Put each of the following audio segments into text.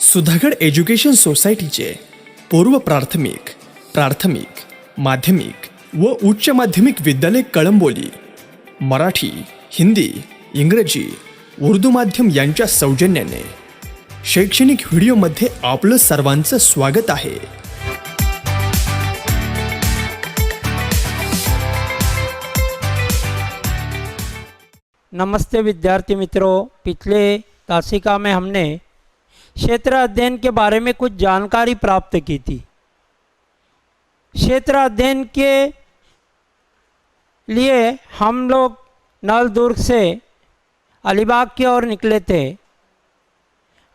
Sudhagad education सोसायटीचे पूर्व प्राथमिक, प्राथमिक, माध्यमिक व उच्च माध्यमिक विद्यालय कळंबोली मराठी, हिंदी, इंग्रजी, उर्दू माध्यम यांच्या सौजन्याने शैक्षणिक व्हिडिओमध्ये आपलं सर्वांचं स्वागत आहे। नमस्ते विद्यार्थी मित्रों, पिछले तासिका में हमने क्षेत्र अध्ययन के बारे में कुछ जानकारी प्राप्त की थी। क्षेत्र अध्ययन के लिए हम लोग नलदुर्ग से अलीबाग की ओर निकले थे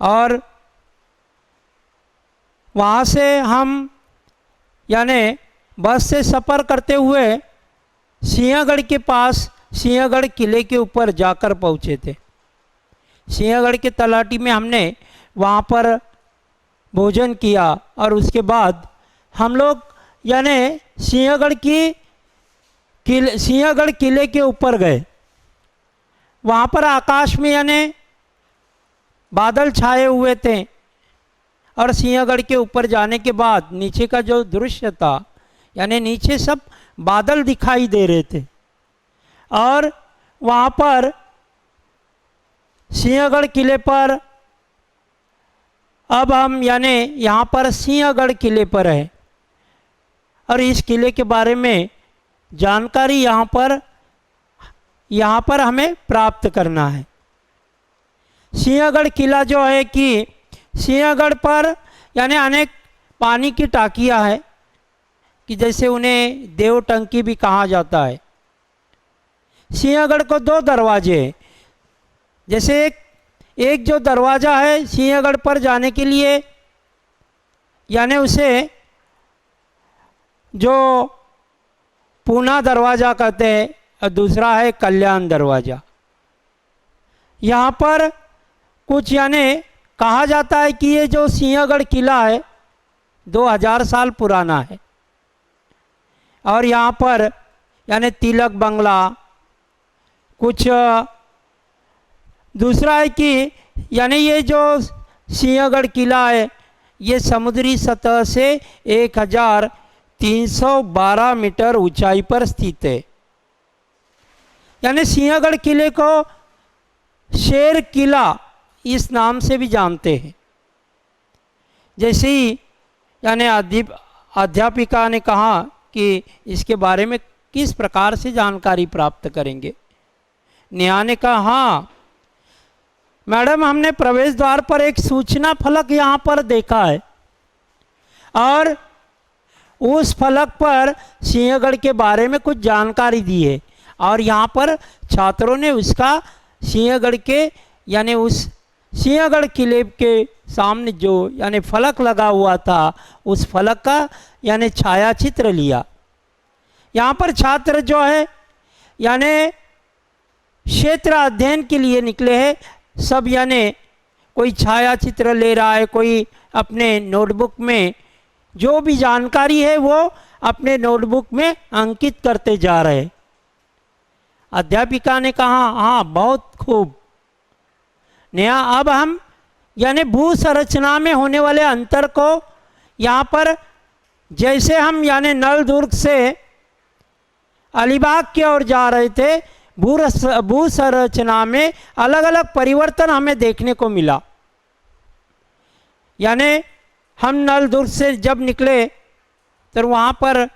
और वहाँ से हम यानी बस से सफ़र करते हुए सिंहगढ़ के पास सिंहगढ़ किले के ऊपर जाकर पहुँचे थे। सिंहगढ़ के तलाटी में हमने वहाँ पर भोजन किया और उसके बाद हम लोग यानी सिंहगढ़ किले के ऊपर गए। वहाँ पर आकाश में यानी बादल छाए हुए थे और सिंहगढ़ के ऊपर जाने के बाद नीचे का जो दृश्य था यानी नीचे सब बादल दिखाई दे रहे थे और वहाँ पर सिंहगढ़ किले पर अब हम यानी यहाँ पर सिंहगढ़ किले पर है और इस किले के बारे में जानकारी यहाँ पर हमें प्राप्त करना है। सिंहगढ़ किला जो है कि सिंहगढ़ पर यानी अनेक पानी की टाकियाँ है कि जैसे उन्हें देव टंकी भी कहा जाता है। सिंहगढ़ को दो दरवाजे हैं, जैसे एक जो दरवाज़ा है सिंहगढ़ पर जाने के लिए यानी उसे जो पूना दरवाज़ा कहते हैं और दूसरा है कल्याण दरवाज़ा। यहाँ पर कुछ यानी कहा जाता है कि ये जो सिंहगढ़ किला है 2000 साल पुराना है और यहाँ पर यानी तिलक बंगला कुछ दूसरा है कि यानी ये जो सिंहगढ़ किला है ये समुद्री सतह से 1312 मीटर ऊंचाई पर स्थित है। यानी सिंहगढ़ किले को शेर किला इस नाम से भी जानते हैं। जैसे ही यानी अध्यापिका ने कहा कि इसके बारे में किस प्रकार से जानकारी प्राप्त करेंगे। नेहा ने कहा हाँ मैडम, हमने प्रवेश द्वार पर एक सूचना फलक यहाँ पर देखा है और उस फलक पर सिंहगढ़ के बारे में कुछ जानकारी दी है और यहाँ पर छात्रों ने उसका सिंहगढ़ के यानी उस सिंहगढ़ किले के सामने जो यानी फलक लगा हुआ था उस फलक का यानी छायाचित्र लिया। यहाँ पर छात्र जो है यानी क्षेत्र अध्ययन के लिए निकले हैं सब, यानी कोई छायाचित्र ले रहा है, कोई अपने नोटबुक में जो भी जानकारी है वो अपने नोटबुक में अंकित करते जा रहे। अध्यापिका ने कहा हाँ बहुत खूब नेहा, अब हम यानी भू संरचना में होने वाले अंतर को यहाँ पर जैसे हम यानी नलदुर्ग से अलीबाग की ओर जा रहे थे भू संरचना में अलग अलग परिवर्तन हमें देखने को मिला। यानी हम नलदुर्ग से जब निकले तो वहाँ पर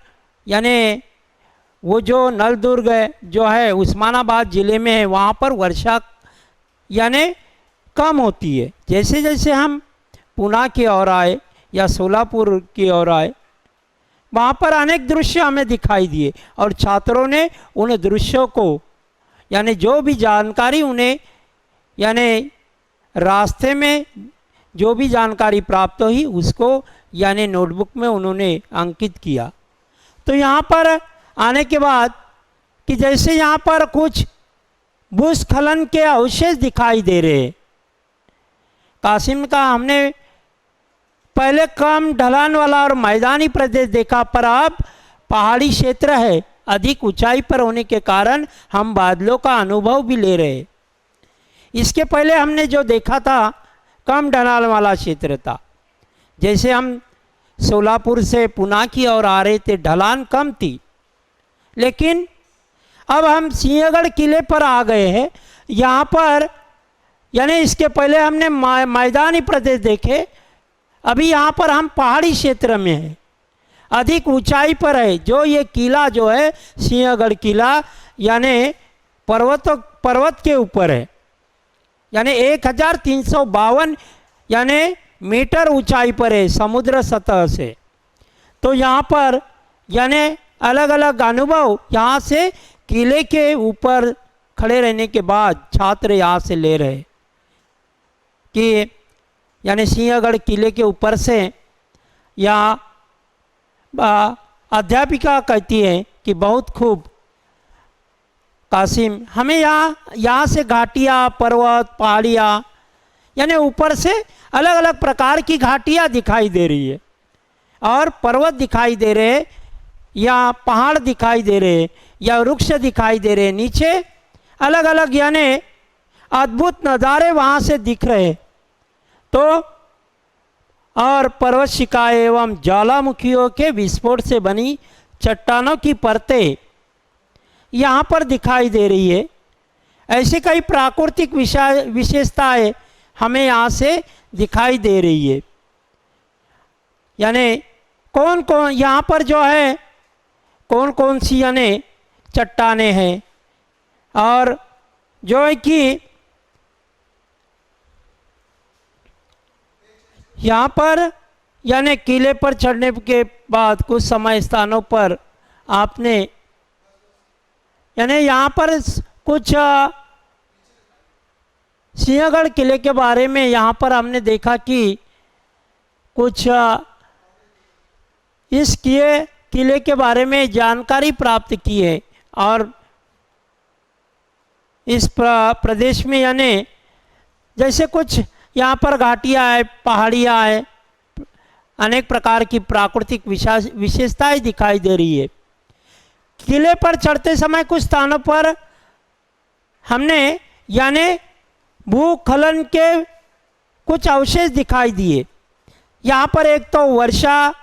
यानी वो जो नलदुर्ग जो है उस्मानाबाद ज़िले में है, वहाँ पर वर्षा यानी कम होती है। जैसे जैसे हम पूना की ओर आए या सोलापुर की ओर आए वहाँ पर अनेक दृश्य हमें दिखाई दिए और छात्रों ने उन दृश्यों को यानी जो भी जानकारी उन्हें यानी रास्ते में जो भी जानकारी प्राप्त हुई उसको यानी नोटबुक में उन्होंने अंकित किया। तो यहाँ पर आने के बाद कि जैसे यहाँ पर कुछ भूस्खलन के अवशेष दिखाई दे रहे। कासिम का हमने पहले कम ढलान वाला और मैदानी प्रदेश देखा, पर अब पहाड़ी क्षेत्र है, अधिक ऊंचाई पर होने के कारण हम बादलों का अनुभव भी ले रहे। इसके पहले हमने जो देखा था कम ढलान वाला क्षेत्र था। जैसे हम सोलापुर से पुणे की ओर आ रहे थे, ढलान कम थी, लेकिन अब हम सिंहगढ़ किले पर आ गए हैं। यहाँ पर यानी इसके पहले हमने मैदानी प्रदेश देखे, अभी यहाँ पर हम पहाड़ी क्षेत्र में हैं, अधिक ऊंचाई पर है। जो ये किला जो है सिंहगढ़ किला यानी पर्वत के ऊपर है, यानी 1352 यानी मीटर ऊंचाई पर है समुद्र सतह से। तो यहाँ पर यानी अलग अलग अनुभव यहाँ से किले के ऊपर खड़े रहने के बाद छात्र यहाँ से ले रहे कि यानी सिंहगढ़ किले के ऊपर से यहाँ अध्यापिका कहती है कि बहुत खूब कासिम, हमें यहाँ से घाटियाँ, पर्वत, पहाड़ियाँ यानी ऊपर से अलग अलग प्रकार की घाटियाँ दिखाई दे रही है और पर्वत दिखाई दे रहे या पहाड़ दिखाई दे रहे या वृक्ष दिखाई दे रहे, नीचे अलग अलग यानी अद्भुत नज़ारे वहाँ से दिख रहे। तो और पर्वत शिकाएं एवं ज्वालामुखियों के विस्फोट से बनी चट्टानों की परतें यहाँ पर दिखाई दे रही है। ऐसे कई प्राकृतिक विशेषताएं हमें यहाँ से दिखाई दे रही है। यानी कौन कौन यहाँ पर जो है कौन कौन सी यानी चट्टानें हैं और जो है कि यहाँ पर यानी किले पर चढ़ने के बाद कुछ समय स्थानों पर आपने यानी यहाँ पर कुछ सिंहगढ़ किले के बारे में यहाँ पर हमने देखा कि कुछ इस किले के बारे में जानकारी प्राप्त की है और इस प्रदेश में यानी जैसे कुछ यहाँ पर घाटियाँ है, पहाड़ियाँ है, अनेक प्रकार की प्राकृतिक विशेषताएं दिखाई दे रही है। किले पर चढ़ते समय कुछ स्थानों पर हमने यानी भूस्खलन के कुछ अवशेष दिखाई दिए। यहाँ पर एक तो वर्षा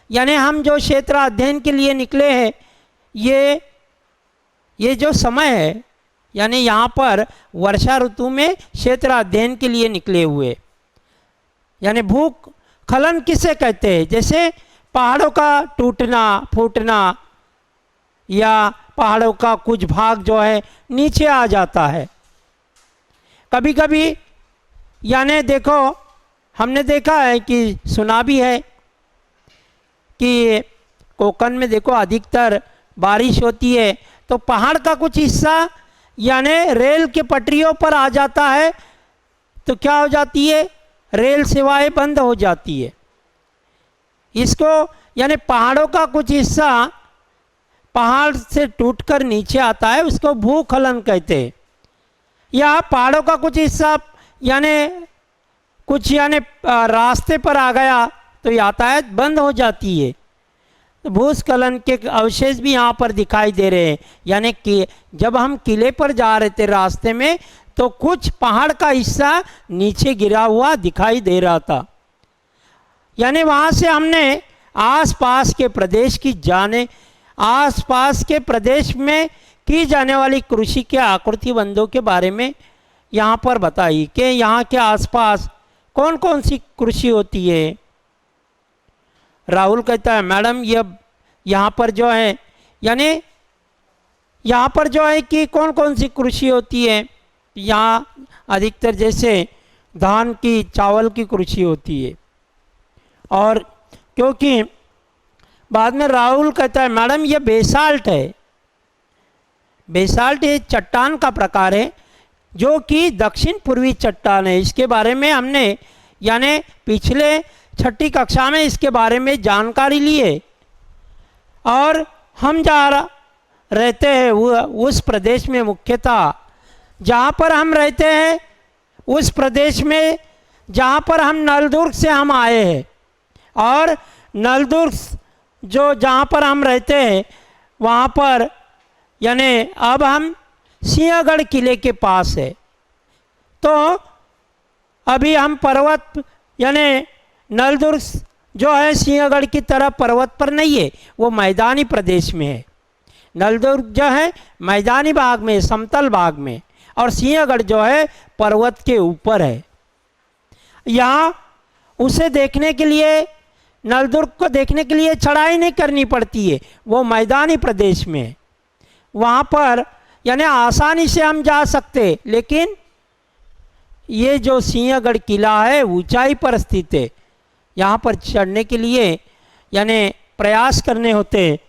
यानी हम जो क्षेत्र अध्ययन के लिए निकले हैं, ये जो समय है यानी यहाँ पर वर्षा ऋतु में क्षेत्र अध्ययन के लिए निकले हुए। यानी भूस्खलन किसे कहते हैं? जैसे पहाड़ों का टूटना फूटना या पहाड़ों का कुछ भाग जो है नीचे आ जाता है। कभी कभी यानी देखो हमने देखा है कि सुना भी है कि कोकण में देखो अधिकतर बारिश होती है तो पहाड़ का कुछ हिस्सा यानी रेल के पटरियों पर आ जाता है तो क्या हो जाती है, रेल सेवाएं बंद हो जाती है। इसको यानी पहाड़ों का कुछ हिस्सा पहाड़ से टूटकर नीचे आता है, उसको भूस्खलन कहते हैं। या पहाड़ों का कुछ हिस्सा यानी कुछ यानी रास्ते पर आ गया तो यातायात बंद हो जाती है। भूस्खलन के अवशेष भी यहाँ पर दिखाई दे रहे हैं। यानी कि जब हम किले पर जा रहे थे रास्ते में तो कुछ पहाड़ का हिस्सा नीचे गिरा हुआ दिखाई दे रहा था। यानी वहाँ से हमने आसपास के प्रदेश में की जाने वाली कृषि के आकृति बंधों के बारे में यहाँ पर बताई कि यहाँ के आसपास कौन कौन सी कृषि होती है। राहुल कहता है मैडम ये यहाँ पर जो है यानी यहाँ पर जो है कि कौन कौन सी कृषि होती है। यहाँ अधिकतर जैसे धान की चावल की कृषि होती है। और क्योंकि बाद में राहुल कहता है मैडम ये बेसाल्ट है। बेसाल्ट एक चट्टान का प्रकार है जो कि दक्षिण पूर्वी चट्टान है। इसके बारे में हमने यानी पिछले 6ठी कक्षा में इसके बारे में जानकारी ली है। और हम रहते हैं उस प्रदेश में, मुख्यतः जहाँ पर हम रहते हैं उस प्रदेश में जहाँ पर हम नलदुर्ग से हम आए हैं। और नलदुर्ग जो जहाँ पर हम रहते हैं वहाँ पर यानी अब हम सिंहगढ़ किले के पास है। तो अभी हम पर्वत यानी नलदुर्ग जो है सिंहगढ़ की तरह पर्वत पर नहीं है, वो मैदानी प्रदेश में है। नलदुर्ग जो है मैदानी भाग में, समतल भाग में, और सिंहगढ़ जो है पर्वत के ऊपर है। यहाँ उसे देखने के लिए, नलदुर्ग को देखने के लिए चढ़ाई नहीं करनी पड़ती है, वो मैदानी प्रदेश में है। वहाँ पर यानी आसानी से हम जा सकते, लेकिन ये जो सिंहगढ़ किला है ऊंचाई पर स्थित है। यहाँ पर चढ़ने के लिए यानी प्रयास करने होते।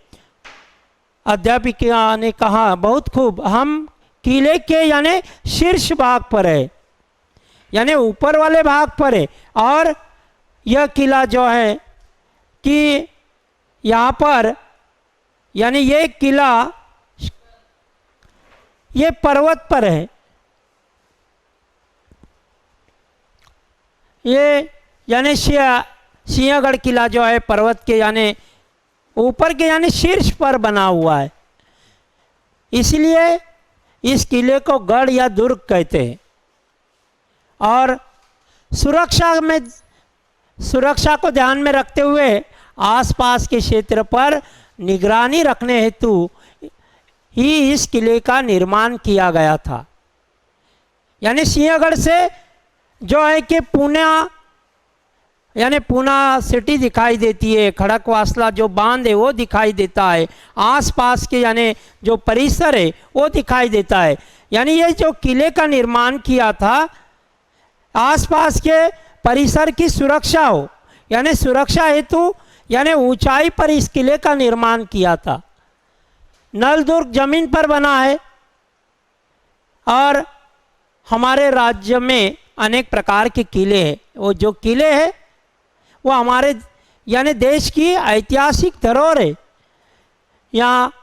अध्यापिका ने कहा बहुत खूब, हम किले के यानी शीर्ष भाग पर है, यानी ऊपर वाले भाग पर है। और यह किला जो है कि यहाँ पर यानी ये किला ये पर्वत पर है। ये यानी सिंहगढ़ किला जो है पर्वत के यानी ऊपर के यानी शीर्ष पर बना हुआ है, इसलिए इस किले को गढ़ या दुर्ग कहते हैं। और सुरक्षा को ध्यान में रखते हुए आसपास के क्षेत्र पर निगरानी रखने हेतु ही इस किले का निर्माण किया गया था। यानी सिंहगढ़ से जो है कि पूना सिटी दिखाई देती है, खड़कवासला जो बांध है वो दिखाई देता है, आसपास के यानी जो परिसर है वो दिखाई देता है। यानी ये जो किले का निर्माण किया था, आसपास के परिसर की सुरक्षा हो, यानी सुरक्षा हेतु यानी ऊंचाई पर इस किले का निर्माण किया था। नलदुर्ग जमीन पर बना है और हमारे राज्य में अनेक प्रकार के किले हैं। वो जो किले हैं वो हमारे यानी देश की ऐतिहासिक धरोहर है। यहाँ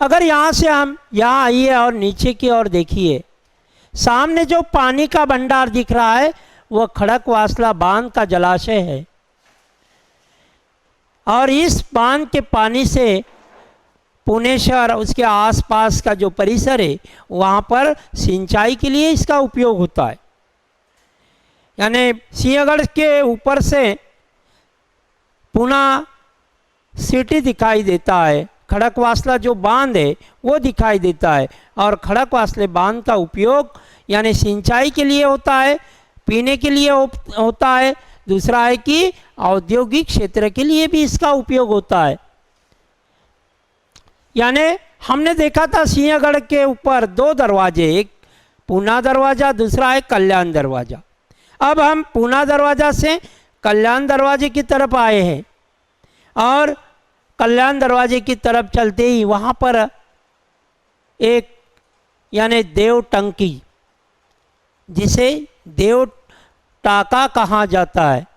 अगर यहाँ से हम यहाँ आइए और नीचे की ओर देखिए, सामने जो पानी का भंडार दिख रहा है वह खड़कवासला बांध का जलाशय है। और इस बांध के पानी से पुणे शहर उसके आसपास का जो परिसर है वहाँ पर सिंचाई के लिए इसका उपयोग होता है। यानी सिंहगढ़ के ऊपर से पुना सिटी दिखाई देता है, खड़कवासला जो बांध है वो दिखाई देता है। और खड़कवासले बांध का उपयोग यानी सिंचाई के लिए होता है, पीने के लिए होता है। दूसरा है कि औद्योगिक क्षेत्र के लिए भी इसका उपयोग होता है। यानी हमने देखा था सिंहगढ़ के ऊपर दो दरवाजे, एक पूना दरवाज़ा, दूसरा है कल्याण दरवाज़ा। अब हम पूना दरवाज़ा से कल्याण दरवाजे की तरफ आए हैं और कल्याण दरवाजे की तरफ चलते ही वहाँ पर एक यानी देव टंकी, जिसे देव टाका कहा जाता है।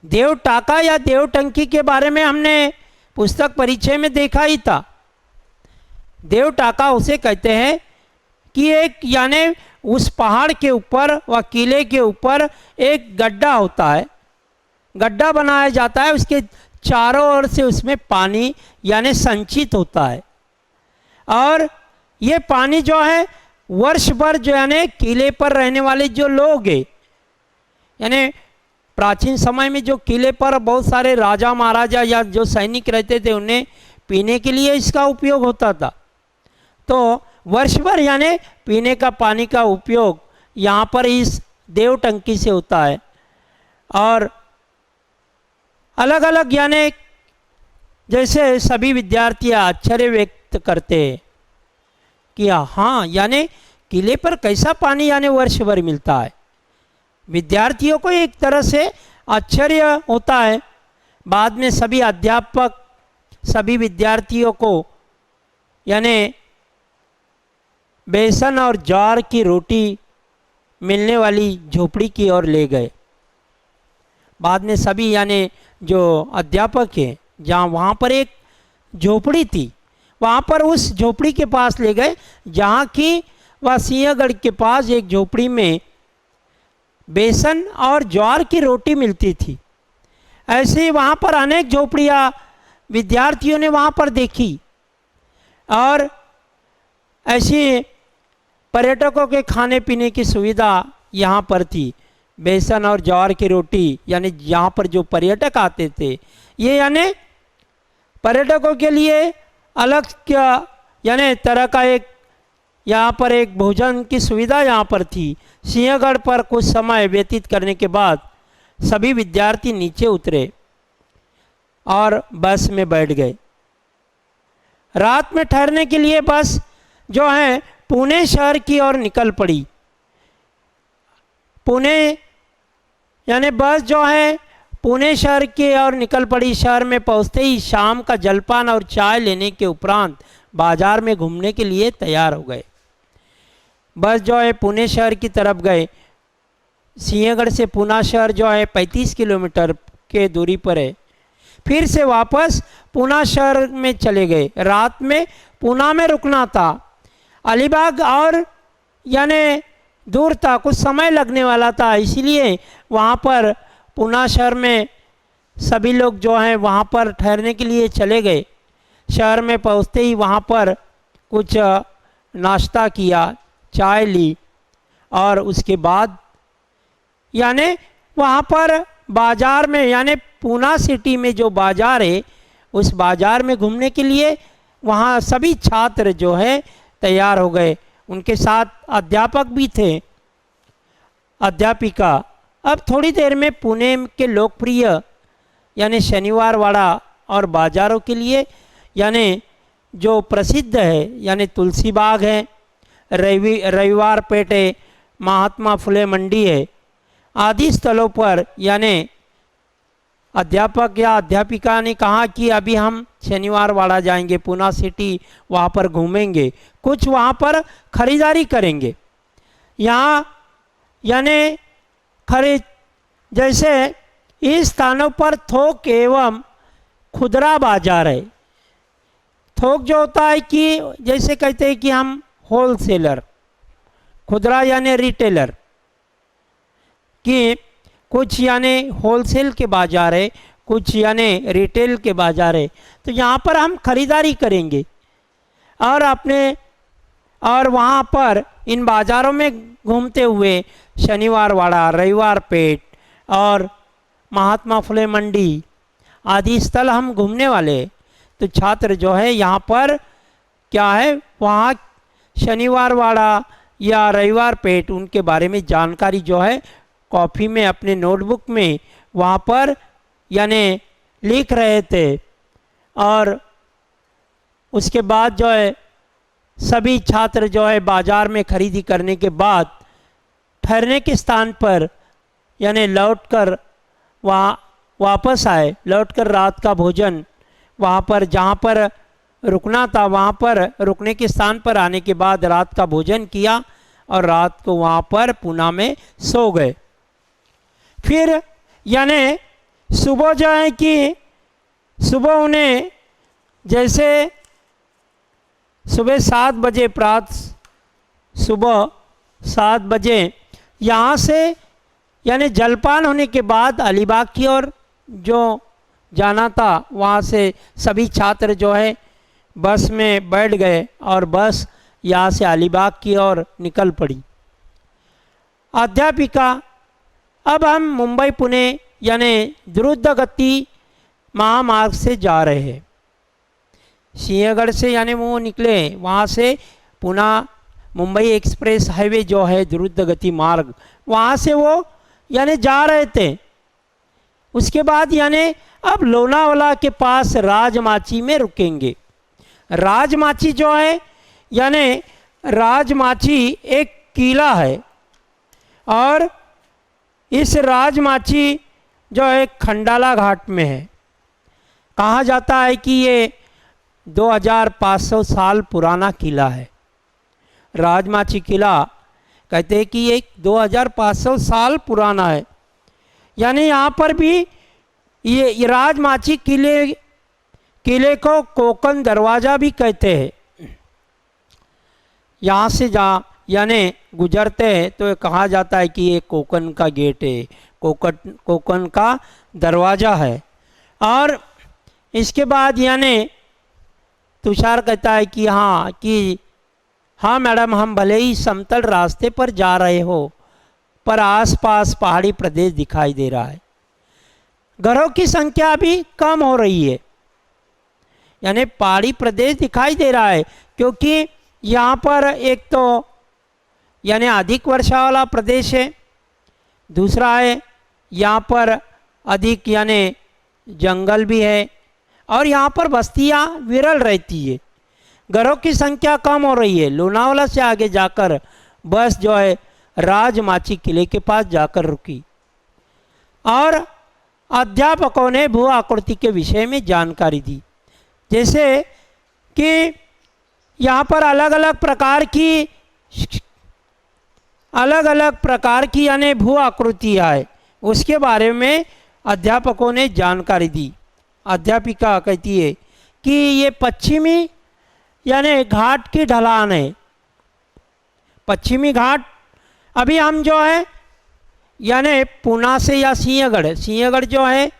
देव टाका या देव टंकी के बारे में हमने पुस्तक परिचय में देखा ही था। देव टाका उसे कहते हैं कि एक यानी उस पहाड़ के ऊपर व किले के ऊपर एक गड्ढा होता है, गड्ढा बनाया जाता है, उसके चारों ओर से उसमें पानी यानी संचित होता है। और ये पानी जो है वर्ष भर जो यानी किले पर रहने वाले जो लोग हैं, यानी प्राचीन समय में जो किले पर बहुत सारे राजा महाराजा या जो सैनिक रहते थे उन्हें पीने के लिए इसका उपयोग होता था। तो वर्ष भर यानी पीने का पानी का उपयोग यहाँ पर इस देव टंकी से होता है। और अलग अलग यानी जैसे सभी विद्यार्थी आश्चर्य व्यक्त करते हैं कि हाँ यानी किले पर कैसा पानी यानी वर्ष भर मिलता है। विद्यार्थियों को एक तरह से आश्चर्य होता है। बाद में सभी अध्यापक सभी विद्यार्थियों को यानी बेसन और ज्वार की रोटी मिलने वाली झोपड़ी की ओर ले गए। बाद में सभी यानी जो अध्यापक हैं, जहाँ वहाँ पर एक झोपड़ी थी, वहाँ पर उस झोपड़ी के पास ले गए जहाँ की वह सिंहगढ़ के पास एक झोपड़ी में बेसन और ज्वार की रोटी मिलती थी। ऐसे ही वहाँ पर अनेक झोपड़ियाँ विद्यार्थियों ने वहाँ पर देखी और ऐसी पर्यटकों के खाने पीने की सुविधा यहाँ पर थी। बेसन और ज्वार की रोटी, यानी यहाँ पर जो पर्यटक आते थे, ये यानी पर्यटकों के लिए अलग क्या यानी तरह का एक यहाँ पर एक भोजन की सुविधा यहाँ पर थी। सिंहगढ़ पर कुछ समय व्यतीत करने के बाद सभी विद्यार्थी नीचे उतरे और बस में बैठ गए। रात में ठहरने के लिए बस जो है पुणे शहर की ओर निकल पड़ी। पुणे यानी बस जो है पुणे शहर की ओर निकल पड़ी। शहर में पहुंचते ही शाम का जलपान और चाय लेने के उपरांत बाजार में घूमने के लिए तैयार हो गए। बस जो है पुणे शहर की तरफ गए। सिंहगढ़ से पुणे शहर जो है 35 किलोमीटर के दूरी पर है। फिर से वापस पुणे शहर में चले गए। रात में पुणे में रुकना था। अलीबाग और यानी दूर था, कुछ समय लगने वाला था, इसलिए वहाँ पर पुणे शहर में सभी लोग जो हैं वहाँ पर ठहरने के लिए चले गए। शहर में पहुँचते ही वहाँ पर कुछ नाश्ता किया, चाय ली और उसके बाद यानी वहाँ पर बाज़ार में यानी पुणे सिटी में जो बाज़ार है उस बाज़ार में घूमने के लिए वहाँ सभी छात्र जो है तैयार हो गए। उनके साथ अध्यापक भी थे, अध्यापिका। अब थोड़ी देर में पुणे के लोकप्रिय यानी शनिवार वाड़ा और बाज़ारों के लिए यानी जो प्रसिद्ध है यानी तुलसी बाग है, रविवार पेट है, महात्मा फुले मंडी है आदि स्थलों पर यानी अध्यापक या अध्यापिका ने कहा कि अभी हम शनिवार वाड़ा जाएंगे, पुणे सिटी वहाँ पर घूमेंगे, कुछ वहाँ पर खरीदारी करेंगे। यहाँ यानी खरीद जैसे इस स्थानों पर थोक एवं खुदरा बाजार है। थोक जो होता है कि जैसे कहते हैं कि हम होलसेलर, खुदरा यानी रिटेलर कि कुछ यानी होलसेल के बाज़ार है, कुछ यानी रिटेल के बाज़ार है। तो यहाँ पर हम खरीदारी करेंगे और वहाँ पर इन बाज़ारों में घूमते हुए शनिवार वाड़ा, रविवार पेट और महात्मा फुले मंडी आदि स्थल हम घूमने वाले। तो छात्र जो है यहाँ पर क्या है वहाँ शनिवार वाड़ा या रविवार पेट उनके बारे में जानकारी जो है कॉपी में अपने नोटबुक में वहाँ पर यानी लिख रहे थे। और उसके बाद जो है सभी छात्र जो है बाज़ार में खरीदी करने के बाद ठहरने के स्थान पर यानी लौटकर वहाँ वापस आए। लौटकर रात का भोजन वहाँ पर जहाँ पर रुकना था वहाँ पर रुकने के स्थान पर आने के बाद रात का भोजन किया और रात को वहाँ पर पुणे में सो गए। फिर यानी सुबह जो है कि सुबह उन्हें जैसे सुबह 7 बजे सुबह 7 बजे यहाँ से यानी जलपान होने के बाद अलीबाग की ओर जो जाना था वहाँ से सभी छात्र जो है बस में बैठ गए और बस यहाँ से अलीबाग की ओर निकल पड़ी। अध्यापिका अब हम मुंबई पुणे यानी द्रुत गति महामार्ग से जा रहे हैं। सिंहगढ़ से यानी वो निकले वहाँ से पुणे मुंबई एक्सप्रेस हाईवे जो है द्रुत गति मार्ग वहाँ से वो यानी जा रहे थे। उसके बाद यानी अब लोनावाला के पास राजमाची में रुकेंगे। राजमाची जो है यानी राजमाची एक किला है और इस राजमाची जो है खंडाला घाट में है। कहा जाता है कि ये 2500 साल पुराना किला है। राजमाची किला कहते हैं कि ये 2500 साल पुराना है। यानी यहाँ पर भी ये राजमाची किले को कोकन दरवाज़ा भी कहते हैं। यहाँ से यानी गुजरते हैं तो कहा जाता है कि ये कोकन का गेट है, कोकन का दरवाज़ा है। और इसके बाद यानी तुषार कहता है कि हाँ मैडम हम भले ही समतल रास्ते पर जा रहे हो पर आसपास पहाड़ी प्रदेश दिखाई दे रहा है। घरों की संख्या भी कम हो रही है, यानी पहाड़ी प्रदेश दिखाई दे रहा है, क्योंकि यहाँ पर एक तो यानी अधिक वर्षा वाला प्रदेश है, दूसरा है यहाँ पर अधिक यानी जंगल भी है, और यहाँ पर बस्तियाँ विरल रहती है। घरों की संख्या कम हो रही है। लोनावाला से आगे जाकर बस जो है राजमाची किले के पास जाकर रुकी, और अध्यापकों ने भू आकृति के विषय में जानकारी दी, जैसे कि यहाँ पर अलग अलग प्रकार की यानी भू आकृतियाँ है, उसके बारे में अध्यापकों ने जानकारी दी। अध्यापिका कहती है कि ये पश्चिमी यानी घाट की ढलान है। पश्चिमी घाट अभी हम जो है यानी पूना से या सिंहगढ़ जो है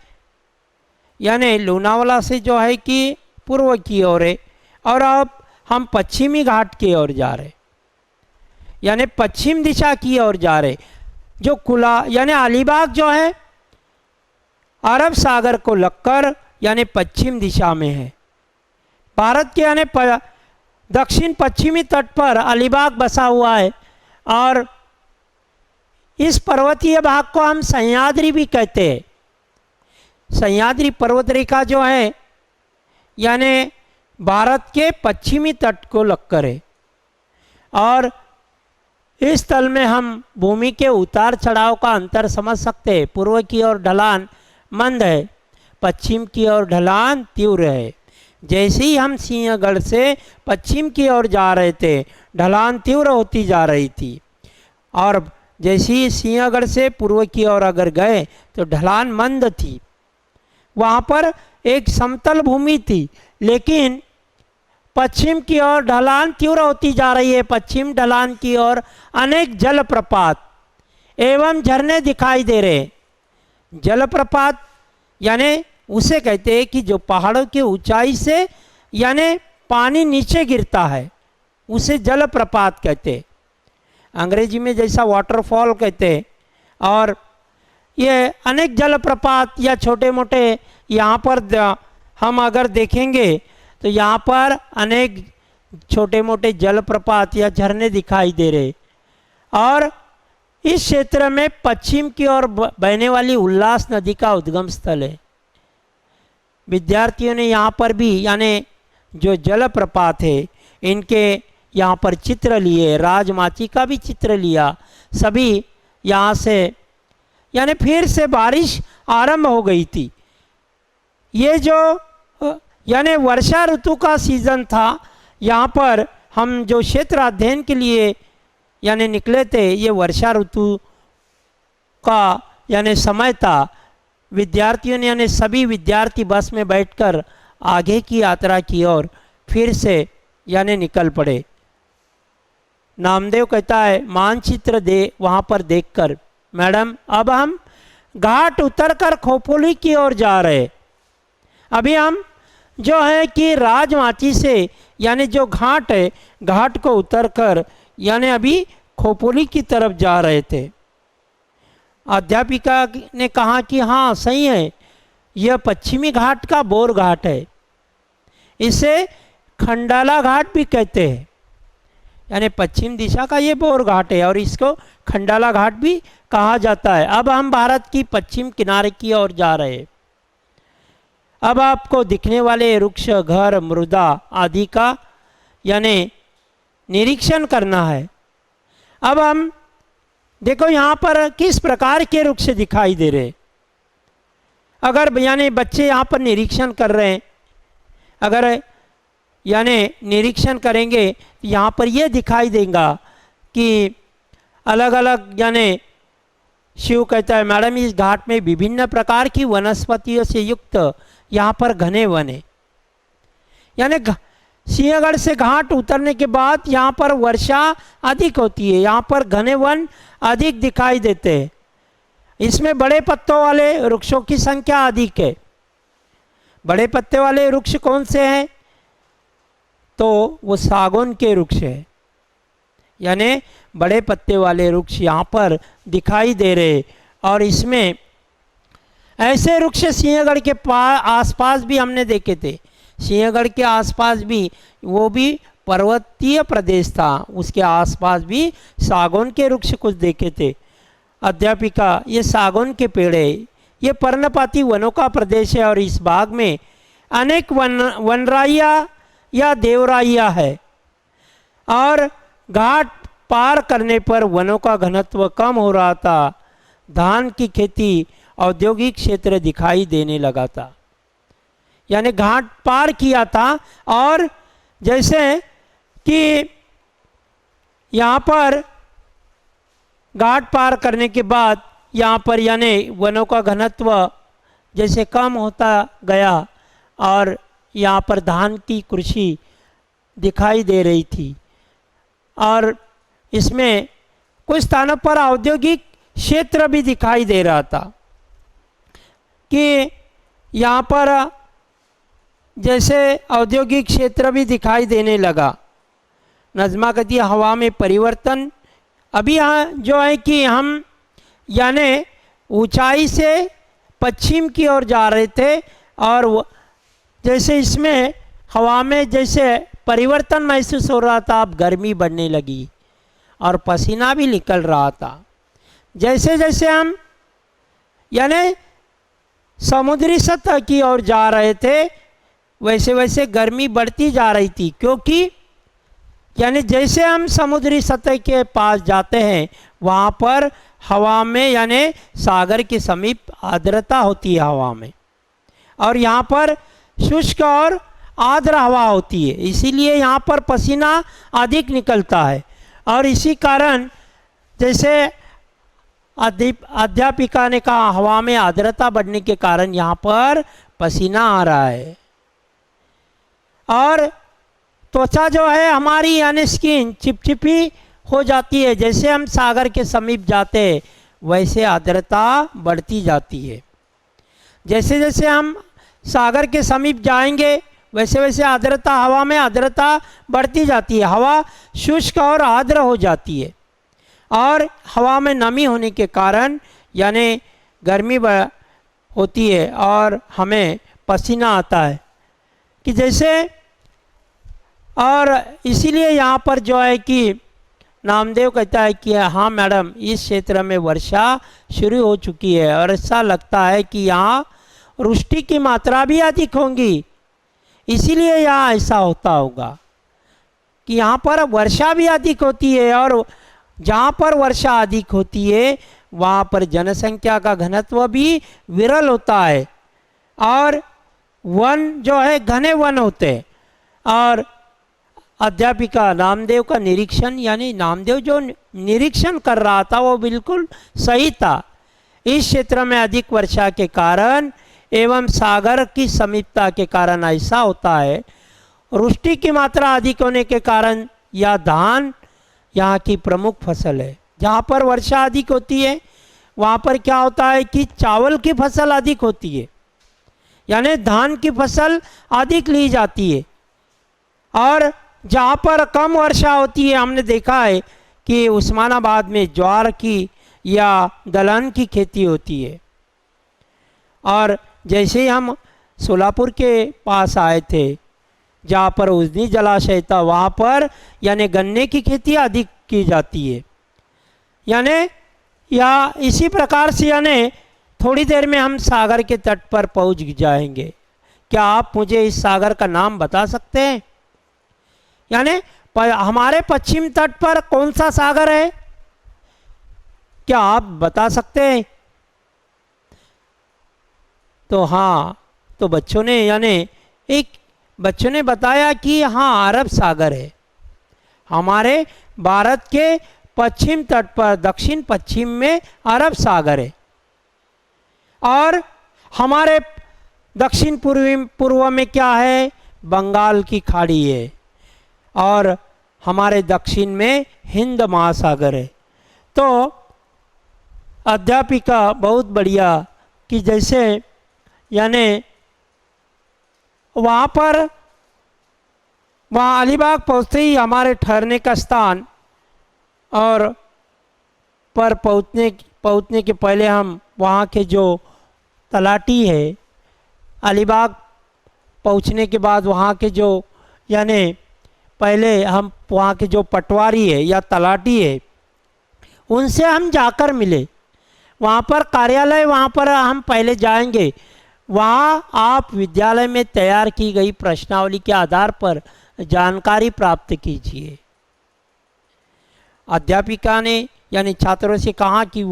यानी लोनावाला से जो है कि पूर्व की ओर है, और अब हम पश्चिमी घाट की ओर जा रहे, यानी पश्चिम दिशा की ओर जा रहे। जो कुला यानी अलीबाग जो है अरब सागर को लगकर यानी पश्चिम दिशा में है। भारत के यानी दक्षिण पश्चिमी तट पर अलीबाग बसा हुआ है, और इस पर्वतीय भाग को हम सह्याद्री भी कहते हैं। सह्याद्री पर्वत रेखा जो है यानी भारत के पश्चिमी तट को लगकर है, और इस तल में हम भूमि के उतार चढ़ाव का अंतर समझ सकते हैं। पूर्व की ओर ढलान मंद है, पश्चिम की ओर ढलान तीव्र है। जैसे ही हम सिंहगढ़ से पश्चिम की ओर जा रहे थे, ढलान तीव्र होती जा रही थी, और जैसे ही सिंहगढ़ से पूर्व की ओर अगर गए तो ढलान मंद थी। वहाँ पर एक समतल भूमि थी, लेकिन पश्चिम की ओर ढलान तीव्र होती जा रही है। पश्चिम ढलान की ओर अनेक जलप्रपात एवं झरने दिखाई दे रहे। जलप्रपात यानी उसे कहते हैं कि जो पहाड़ों की ऊंचाई से यानी पानी नीचे गिरता है, उसे जलप्रपात कहते हैं। अंग्रेजी में जैसा वाटरफॉल कहते हैं, और ये अनेक जलप्रपात या छोटे मोटे यहाँ पर हम अगर देखेंगे तो यहाँ पर अनेक छोटे मोटे जलप्रपात या झरने दिखाई दे रहे। और इस क्षेत्र में पश्चिम की ओर बहने वाली उल्लास नदी का उद्गम स्थल है। विद्यार्थियों ने यहाँ पर भी यानी जो जलप्रपात है इनके यहाँ पर चित्र लिए, राजमाची का भी चित्र लिया। सभी यहाँ से यानी फिर से बारिश आरंभ हो गई थी। ये जो यानी वर्षा ऋतु का सीज़न था, यहाँ पर हम जो क्षेत्र अध्ययन के लिए यानी निकले थे, ये वर्षा ऋतु का यानी समय था। विद्यार्थियों ने यानी सभी विद्यार्थी बस में बैठकर आगे की यात्रा की और फिर से यानी निकल पड़े। नामदेव कहता है मानचित्र दे वहाँ पर देखकर, मैडम अब हम घाट उतरकर खोपोली की ओर जा रहे। अभी हम जो है कि राजमाची से यानी जो घाट है, घाट को उतरकर यानी अभी खोपोली की तरफ जा रहे थे। अध्यापिका ने कहा कि हाँ सही है, यह पश्चिमी घाट का बोर घाट है, इसे खंडाला घाट भी कहते हैं। यानी पश्चिम दिशा का ये बोर घाट है और इसको खंडाला घाट भी कहा जाता है। अब हम भारत की पश्चिम किनारे की ओर जा रहे हैं। अब आपको दिखने वाले वृक्ष, घर, मृदा आदि का यानी निरीक्षण करना है। अब हम देखो यहाँ पर किस प्रकार के वृक्ष दिखाई दे रहे। अगर यानी बच्चे यहाँ पर निरीक्षण कर रहे हैं, अगर यानी निरीक्षण करेंगे तो यहाँ पर ये दिखाई देगा कि अलग अलग यानी शिव कहता है मैडम इस घाट में विभिन्न प्रकार की वनस्पतियों से युक्त यहाँ पर घने वन है। यानी सिंहगढ़ से घाट उतरने के बाद यहाँ पर वर्षा अधिक होती है, यहाँ पर घने वन अधिक दिखाई देते हैं। इसमें बड़े पत्तों वाले वृक्षों की संख्या अधिक है। बड़े पत्ते वाले वृक्ष कौन से हैं? तो वो सागौन के वृक्ष है। यानी बड़े पत्ते वाले वृक्ष यहाँ पर दिखाई दे रहे। और इसमें ऐसे वृक्ष सिंहगढ़ के आसपास भी हमने देखे थे। सिंहगढ़ के आसपास भी, वो भी पर्वतीय प्रदेश था, उसके आसपास भी सागौन के वृक्ष कुछ देखे थे। अध्यापिका, ये सागौन के पेड़ है, ये पर्णपाती वनों का प्रदेश है और इस भाग में अनेक वनराइया या देवराइया है और घाट पार करने पर वनों का घनत्व कम हो रहा था। धान की खेती, औद्योगिक क्षेत्र दिखाई देने लगा था। यानी घाट पार किया था और जैसे कि यहाँ पर घाट पार करने के बाद यहाँ पर यानी वनों का घनत्व जैसे कम होता गया और यहाँ पर धान की कृषि दिखाई दे रही थी और इसमें कुछ स्थानों पर औद्योगिक क्षेत्र भी दिखाई दे रहा था कि यहाँ पर जैसे औद्योगिक क्षेत्र भी दिखाई देने लगा। नज़मा कहती है हवा में परिवर्तन। अभी यहाँ जो है कि हम यानी ऊंचाई से पश्चिम की ओर जा रहे थे और जैसे इसमें हवा में जैसे परिवर्तन महसूस हो रहा था, अब गर्मी बढ़ने लगी और पसीना भी निकल रहा था। जैसे जैसे हम यानी समुद्री सतह की ओर जा रहे थे वैसे वैसे गर्मी बढ़ती जा रही थी, क्योंकि यानी जैसे हम समुद्री सतह के पास जाते हैं वहाँ पर हवा में यानी सागर के समीप आर्द्रता होती है हवा में और यहाँ पर शुष्क और आर्द्र हवा होती है, इसीलिए यहाँ पर पसीना अधिक निकलता है। और इसी कारण जैसे अध्यापिका ने कहा हवा में आर्द्रता बढ़ने के कारण यहाँ पर पसीना आ रहा है और त्वचा जो है हमारी यानी स्किन चिपचिपी हो जाती है। जैसे हम सागर के समीप जाते हैं वैसे आर्द्रता बढ़ती जाती है। जैसे जैसे हम सागर के समीप जाएंगे वैसे वैसे आर्द्रता, हवा में आर्द्रता बढ़ती जाती है, हवा शुष्क और आर्द्र हो जाती है और हवा में नमी होने के कारण यानी गर्मी होती है और हमें पसीना आता है कि जैसे। और इसीलिए यहाँ पर जो है कि नामदेव कहता है कि हाँ मैडम, इस क्षेत्र में वर्षा शुरू हो चुकी है और ऐसा लगता है कि यहाँ वृष्टि की मात्रा भी अधिक होंगी, इसीलिए यहाँ ऐसा होता होगा कि यहाँ पर वर्षा भी अधिक होती है और जहाँ पर वर्षा अधिक होती है वहाँ पर जनसंख्या का घनत्व भी विरल होता है और वन जो है घने वन होते हैं। और अध्यापिका नामदेव का निरीक्षण यानी नामदेव जो निरीक्षण कर रहा था वो बिल्कुल सही था। इस क्षेत्र में अधिक वर्षा के कारण एवं सागर की समीपता के कारण ऐसा होता है। वृष्टि की मात्रा अधिक होने के कारण यह धान यहाँ की प्रमुख फसल है। जहाँ पर वर्षा अधिक होती है वहाँ पर क्या होता है कि चावल की फसल अधिक होती है, यानी धान की फसल अधिक ली जाती है। और जहाँ पर कम वर्षा होती है हमने देखा है कि उस्मानाबाद में ज्वार की या दलहन की खेती होती है। और जैसे ही हम सोलापुर के पास आए थे जहाँ पर उजनी जलाशय था वहाँ पर यानी गन्ने की खेती अधिक की जाती है। यानी या इसी प्रकार से यानी थोड़ी देर में हम सागर के तट पर पहुँच जाएंगे। क्या आप मुझे इस सागर का नाम बता सकते हैं? यानी हमारे पश्चिम तट पर कौन सा सागर है, क्या आप बता सकते हैं? तो हाँ, तो बच्चों ने यानी बच्चों ने बताया कि हाँ अरब सागर है। हमारे भारत के पश्चिम तट पर दक्षिण पश्चिम में अरब सागर है और हमारे दक्षिण पूर्व में क्या है, बंगाल की खाड़ी है और हमारे दक्षिण में हिंद महासागर है। तो अध्यापिका बहुत बढ़िया कि जैसे यानी वहाँ अलीबाग पहुँचते ही हमारे ठहरने का स्थान और पर पहुँचने के पहले हम वहाँ के जो तलाटी है, अलीबाग पहुँचने के बाद वहाँ के जो यानी पहले हम वहाँ के जो पटवारी है या तलाटी है उनसे हम जाकर मिले। वहाँ पर कार्यालय, वहाँ पर हम पहले जाएंगे। वहाँ आप विद्यालय में तैयार की गई प्रश्नावली के आधार पर जानकारी प्राप्त कीजिए। अध्यापिका ने यानी छात्रों से कहा कि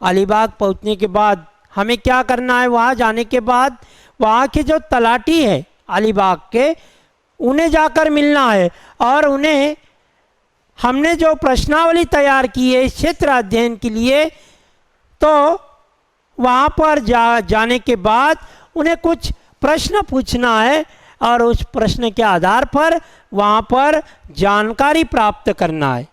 अलीबाग पहुँचने के बाद हमें क्या करना है। वहाँ जाने के बाद वहाँ के जो तलाटी है अलीबाग के, उन्हें जाकर मिलना है और उन्हें हमने जो प्रश्नावली तैयार की है क्षेत्र अध्ययन के लिए, तो वहाँ पर जाने के बाद उन्हें कुछ प्रश्न पूछना है और उस प्रश्न के आधार पर वहाँ पर जानकारी प्राप्त करना है।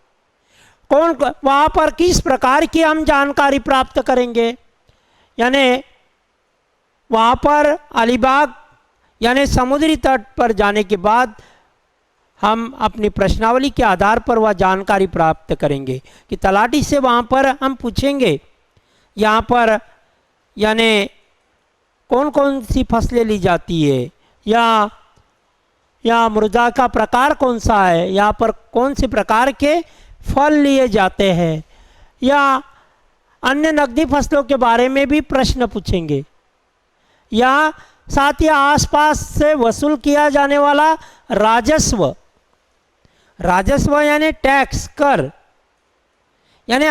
कौन वहाँ पर किस प्रकार की हम जानकारी प्राप्त करेंगे, यानी वहाँ पर अलीबाग यानी समुद्री तट पर जाने के बाद हम अपनी प्रश्नावली के आधार पर वह जानकारी प्राप्त करेंगे कि तलाटी से वहाँ पर हम पूछेंगे यहाँ पर यानी कौन कौन सी फसलें ली जाती है, या मृदा का प्रकार कौन सा है, यहाँ पर कौन से प्रकार के फल लिए जाते हैं, या अन्य नकदी फसलों के बारे में भी प्रश्न पूछेंगे, या साथ ही आसपास से वसूल किया जाने वाला राजस्व यानी टैक्स, कर, यानी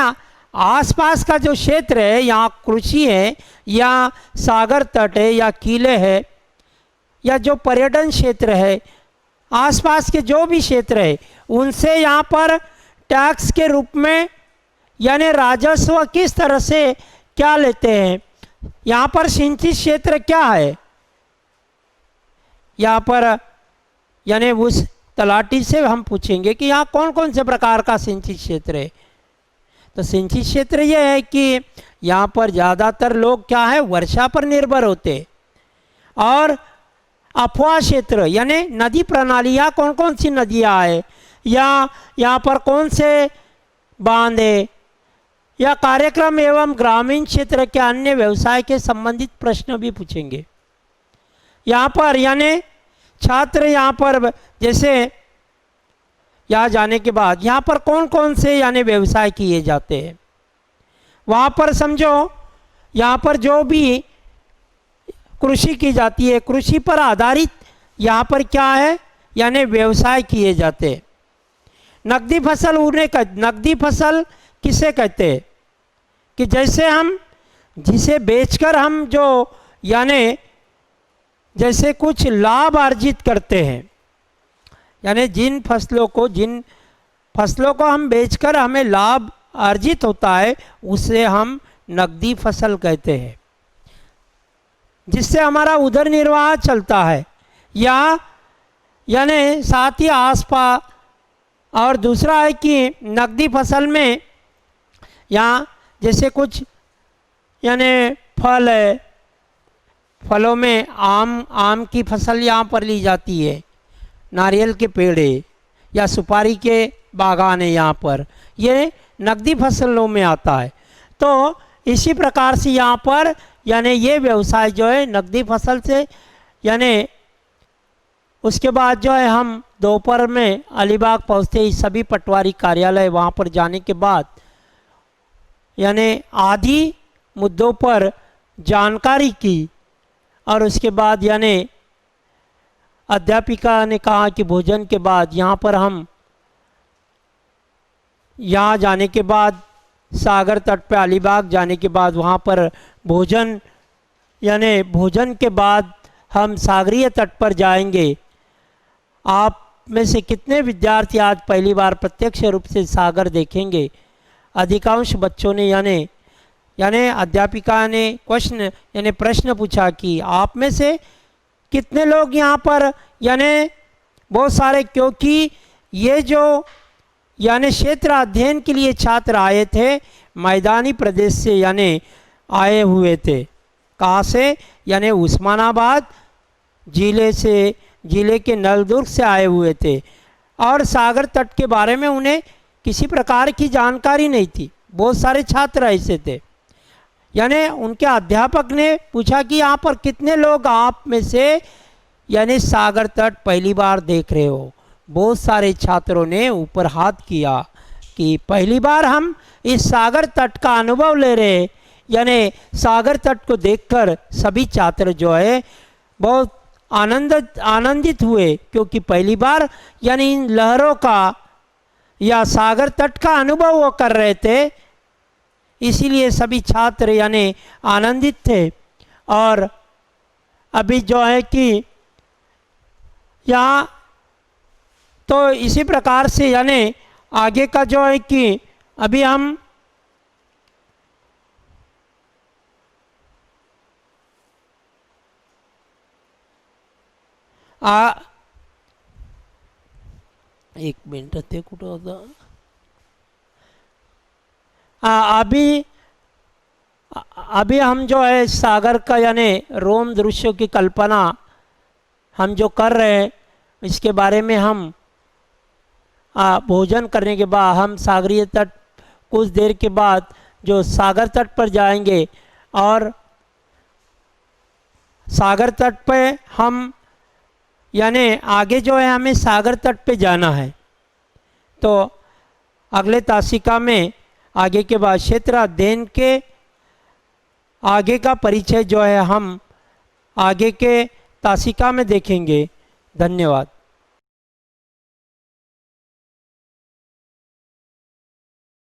आसपास का जो क्षेत्र है, यहाँ कृषि है या सागर तट है या किले है या जो पर्यटन क्षेत्र है, आसपास के जो भी क्षेत्र है उनसे यहाँ पर टैक्स के रूप में यानी राजस्व किस तरह से क्या लेते हैं। यहाँ पर सिंचित क्षेत्र क्या है, यहाँ पर यानी उस तलाटी से हम पूछेंगे कि यहाँ कौन कौन से प्रकार का सिंचित क्षेत्र है। तो सिंचित क्षेत्र ये है कि यहाँ पर ज़्यादातर लोग क्या है, वर्षा पर निर्भर होते हैं। और अफवाह क्षेत्र यानी नदी प्रणालियाँ, कौन कौन सी नदियाँ है, या यहाँ पर कौन से बांध है, या कार्यक्रम एवं ग्रामीण क्षेत्र के अन्य व्यवसाय के संबंधित प्रश्न भी पूछेंगे। यहाँ पर यानी छात्र यहाँ पर जैसे यहाँ जाने के बाद यहाँ पर कौन कौन से यानी व्यवसाय किए जाते हैं, वहाँ पर समझो यहाँ पर जो भी कृषि की जाती है, कृषि पर आधारित यहाँ पर क्या है यानी व्यवसाय किए जाते हैं। नकदी फसल नकदी फसल किसे कहते हैं कि जैसे हम जिसे बेचकर हम जो यानी जैसे कुछ लाभ अर्जित करते हैं, यानी जिन फसलों को हम बेचकर हमें लाभ अर्जित होता है उसे हम नकदी फसल कहते हैं, जिससे हमारा उदर निर्वाह चलता है। या यानी साथ ही आसपास और दूसरा है कि नकदी फसल में यहाँ जैसे कुछ यानी फल है, फलों में आम की फसल यहाँ पर ली जाती है, नारियल के पेड़ है या सुपारी के बागान है, यहाँ पर ये नकदी फसलों में आता है। तो इसी प्रकार से यहाँ पर यानी ये व्यवसाय जो है नकदी फसल से, यानी उसके बाद जो है हम दोपहर में अलीबाग पहुँचते ही सभी पटवारी कार्यालय वहाँ पर जाने के बाद यानी आदि मुद्दों पर जानकारी की, और उसके बाद यानी अध्यापिका ने कहा कि भोजन के बाद यहाँ पर हम यहाँ जाने के बाद सागर तट पे अलीबाग जाने के बाद वहाँ पर भोजन यानी भोजन के बाद हम सागरीय तट पर जाएंगे। आप में से कितने विद्यार्थी आज पहली बार प्रत्यक्ष रूप से सागर देखेंगे? अधिकांश बच्चों ने यानी अध्यापिका ने प्रश्न पूछा कि आप में से कितने लोग यहाँ पर यानी बहुत सारे, क्योंकि ये जो यानी क्षेत्र अध्ययन के लिए छात्र आए थे मैदानी प्रदेश से यानी आए हुए थे। कहाँ से? यानी उस्मानाबाद जिले के नलदुर्ग से आए हुए थे, और सागर तट के बारे में उन्हें किसी प्रकार की जानकारी नहीं थी। बहुत सारे छात्र ऐसे थे, यानी उनके अध्यापक ने पूछा कि यहाँ पर कितने लोग आप में से यानी सागर तट पहली बार देख रहे हो। बहुत सारे छात्रों ने ऊपर हाथ किया कि पहली बार हम इस सागर तट का अनुभव ले रहे हैं। यानी सागर तट को देखकर सभी छात्र जो है बहुत आनंदित हुए, क्योंकि पहली बार यानी इन लहरों का या सागर तट का अनुभव वो कर रहे थे। इसीलिए सभी छात्र यानी आनंदित थे। और अभी जो है कि यहाँ तो इसी प्रकार से यानी आगे का जो है कि अभी हम एक मिनट ते कुठं होतं अभी हम जो है सागर का यानी रोम दृश्यों की कल्पना हम जो कर रहे हैं, इसके बारे में हम भोजन करने के बाद हम सागरीय तट कुछ देर के बाद जो सागर तट पर जाएंगे और सागर तट पे हम यानी आगे जो है हमें सागर तट पे जाना है। तो अगले तासिका में आगे के बाद क्षेत्र अध्ययन के आगे का परिचय जो है हम आगे के तासिका में देखेंगे। धन्यवाद।